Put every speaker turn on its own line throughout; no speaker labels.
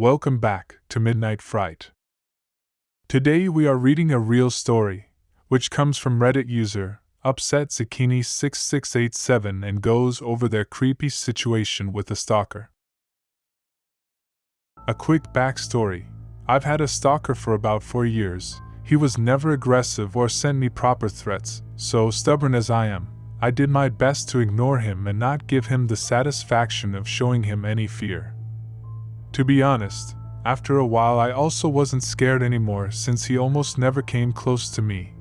Welcome back to Midnight Fright. Today we are reading a real story, which comes from Reddit user UpsetZucchini6687 and goes over their creepy situation with a stalker. A quick backstory. I've had a stalker for about 4 years. He was never aggressive or sent me proper threats, so stubborn as I am, I did my best to ignore him and not give him the satisfaction of showing him any fear. To be honest, after a while I also wasn't scared anymore since he almost never came close to me.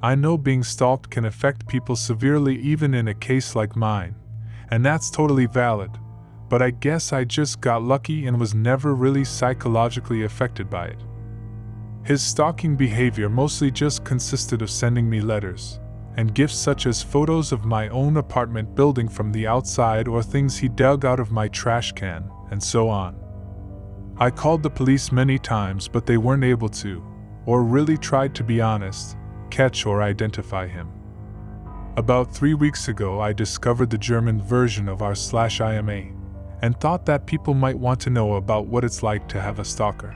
I know being stalked can affect people severely even in a case like mine, and that's totally valid, but I guess I just got lucky and was never really psychologically affected by it. His stalking behavior mostly just consisted of sending me letters and gifts such as photos of my own apartment building from the outside or things he dug out of my trash can, and so on. I called the police many times but they weren't able to, or really tried to be honest, catch or identify him. About 3 weeks ago I discovered the German version of r/IMA, and thought that people might want to know about what it's like to have a stalker.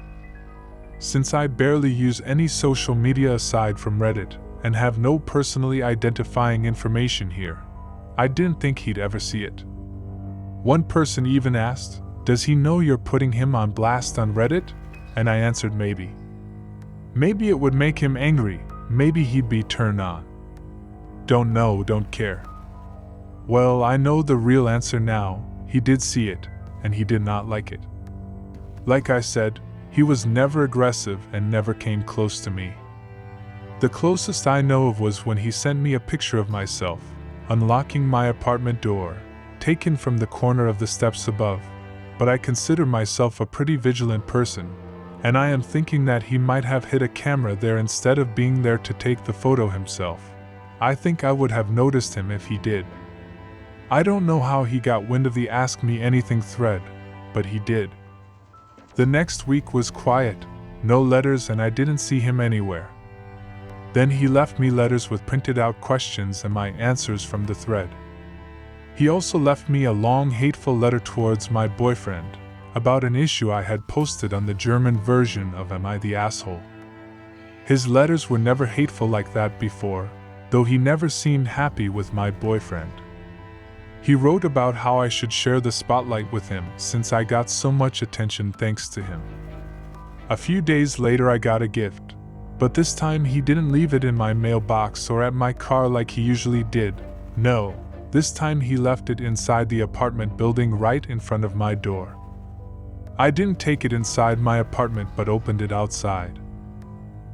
Since I barely use any social media aside from Reddit, and have no personally identifying information here, I didn't think he'd ever see it. One person even asked, "Does he know you're putting him on blast on Reddit?" And I answered maybe. Maybe it would make him angry, maybe he'd be turned on. Don't know, don't care. Well, I know the real answer now. He did see it, and he did not like it. Like I said, he was never aggressive and never came close to me. The closest I know of was when he sent me a picture of myself, unlocking my apartment door, taken from the corner of the steps above. But I consider myself a pretty vigilant person, and I am thinking that he might have hid a camera there instead of being there to take the photo himself. I think I would have noticed him if he did. I don't know how he got wind of the Ask Me Anything thread, but he did. The next week was quiet, no letters, and I didn't see him anywhere. Then he left me letters with printed out questions and my answers from the thread. He also left me a long hateful letter towards my boyfriend, about an issue I had posted on the German version of Am I the Asshole? His letters were never hateful like that before, though he never seemed happy with my boyfriend. He wrote about how I should share the spotlight with him since I got so much attention thanks to him. A few days later I got a gift, but this time he didn't leave it in my mailbox or at my car like he usually did. No. This time he left it inside the apartment building right in front of my door. I didn't take it inside my apartment but opened it outside.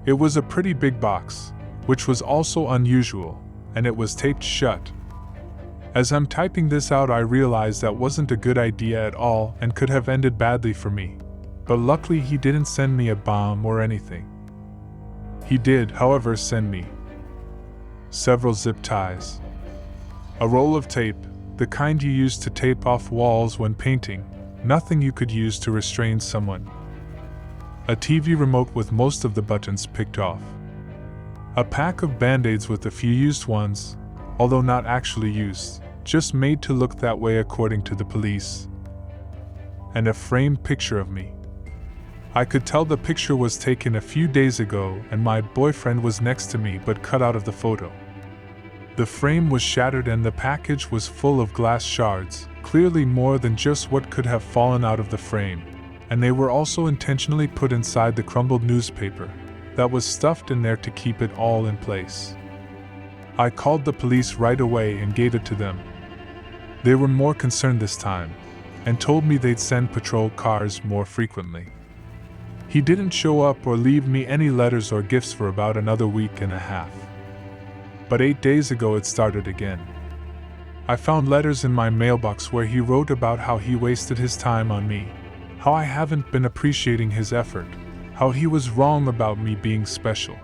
It was a pretty big box, which was also unusual, and it was taped shut. As I'm typing this out I realized that wasn't a good idea at all and could have ended badly for me, but luckily he didn't send me a bomb or anything. He did, however, send me several zip ties. A roll of tape, the kind you use to tape off walls when painting, nothing you could use to restrain someone. A TV remote with most of the buttons picked off. A pack of band-aids with a few used ones, although not actually used, just made to look that way according to the police. And a framed picture of me. I could tell the picture was taken a few days ago and my boyfriend was next to me but cut out of the photo. The frame was shattered and the package was full of glass shards, clearly more than just what could have fallen out of the frame, and they were also intentionally put inside the crumbled newspaper that was stuffed in there to keep it all in place. I called the police right away and gave it to them. They were more concerned this time, and told me they'd send patrol cars more frequently. He didn't show up or leave me any letters or gifts for about another week and a half. But 8 days ago it started again. I found letters in my mailbox where he wrote about how he wasted his time on me, how I haven't been appreciating his effort, how he was wrong about me being special.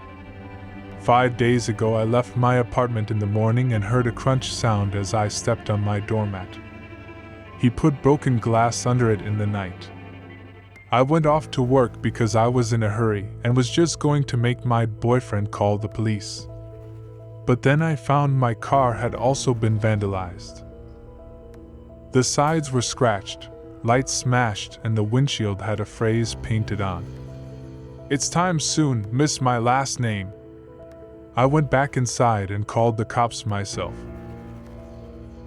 5 days ago I left my apartment in the morning and heard a crunch sound as I stepped on my doormat. He put broken glass under it in the night. I went off to work because I was in a hurry and was just going to make my boyfriend call the police. But then I found my car had also been vandalized. The sides were scratched, lights smashed, and the windshield had a phrase painted on. "It's time soon, miss my last name." I went back inside and called the cops myself.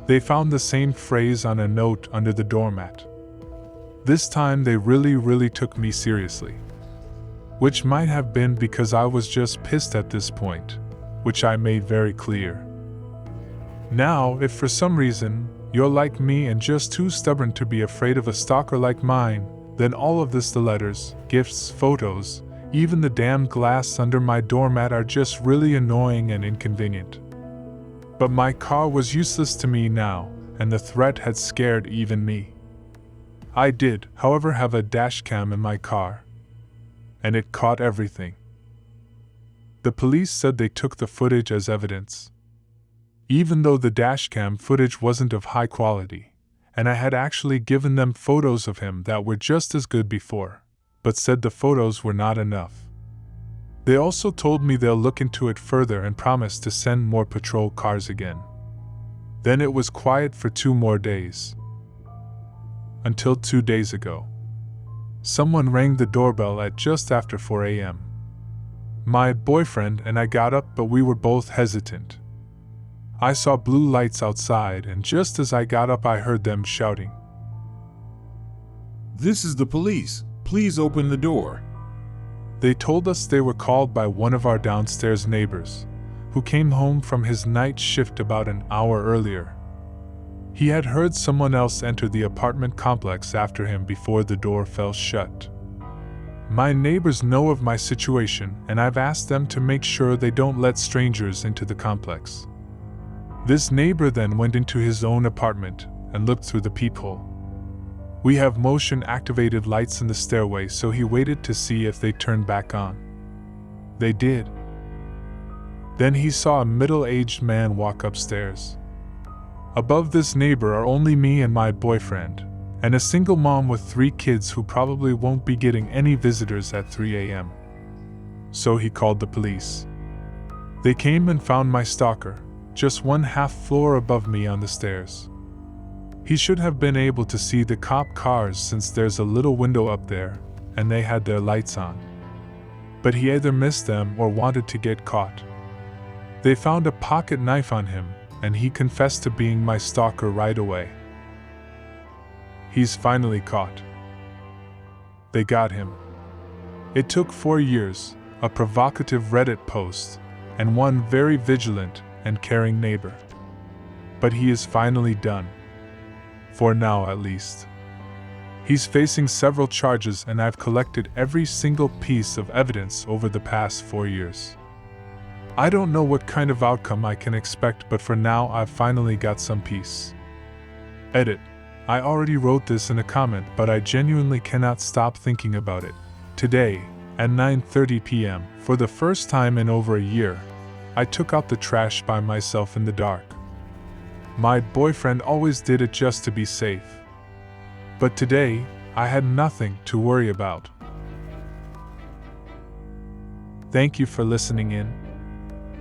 They found the same phrase on a note under the doormat. This time they really took me seriously. Which might have been because I was just pissed at this point, which I made very clear. Now, if for some reason you're like me and just too stubborn to be afraid of a stalker like mine, then all of this, the letters, gifts, photos, even the damned glass under my doormat, are just really annoying and inconvenient. But my car was useless to me now, and the threat had scared even me. I did, however, have a dashcam in my car, and it caught everything. The police said they took the footage as evidence. Even though the dashcam footage wasn't of high quality, and I had actually given them photos of him that were just as good before, but said the photos were not enough. They also told me they'll look into it further and promised to send more patrol cars again. Then it was quiet for 2 more days. Until 2 days ago. Someone rang the doorbell at just after 4 a.m. My boyfriend and I got up, but we were both hesitant. I saw blue lights outside, and just as I got up I heard them shouting,
"This is the police. Please open the door."
They told us they were called by one of our downstairs neighbors, who came home from his night shift about an hour earlier. He had heard someone else enter the apartment complex after him before the door fell shut. My neighbors know of my situation, and I've asked them to make sure they don't let strangers into the complex. This neighbor then went into his own apartment and looked through the peephole. We have motion-activated lights in the stairway, so he waited to see if they turned back on. They did. Then he saw a middle-aged man walk upstairs. Above this neighbor are only me and my boyfriend, and a single mom with 3 kids who probably won't be getting any visitors at 3 a.m. So he called the police. They came and found my stalker, just 1/2 floor above me on the stairs. He should have been able to see the cop cars since there's a little window up there, and they had their lights on. But he either missed them or wanted to get caught. They found a pocket knife on him, and he confessed to being my stalker right away. He's finally caught. They got him. It took 4 years, a provocative Reddit post, and one very vigilant and caring neighbor. But he is finally done. For now, at least. He's facing several charges, and I've collected every single piece of evidence over the past 4 years. I don't know what kind of outcome I can expect, but for now I've finally got some peace. Edit. I already wrote this in a comment, but I genuinely cannot stop thinking about it. Today, at 9:30 p.m., for the first time in over a year, I took out the trash by myself in the dark. My boyfriend always did it just to be safe. But today, I had nothing to worry about. Thank you for listening in.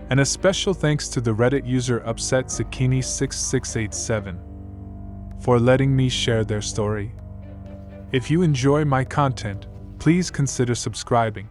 And a special thanks to the Reddit user UpsetZucchini6687 for letting me share their story. If you enjoy my content, please consider subscribing.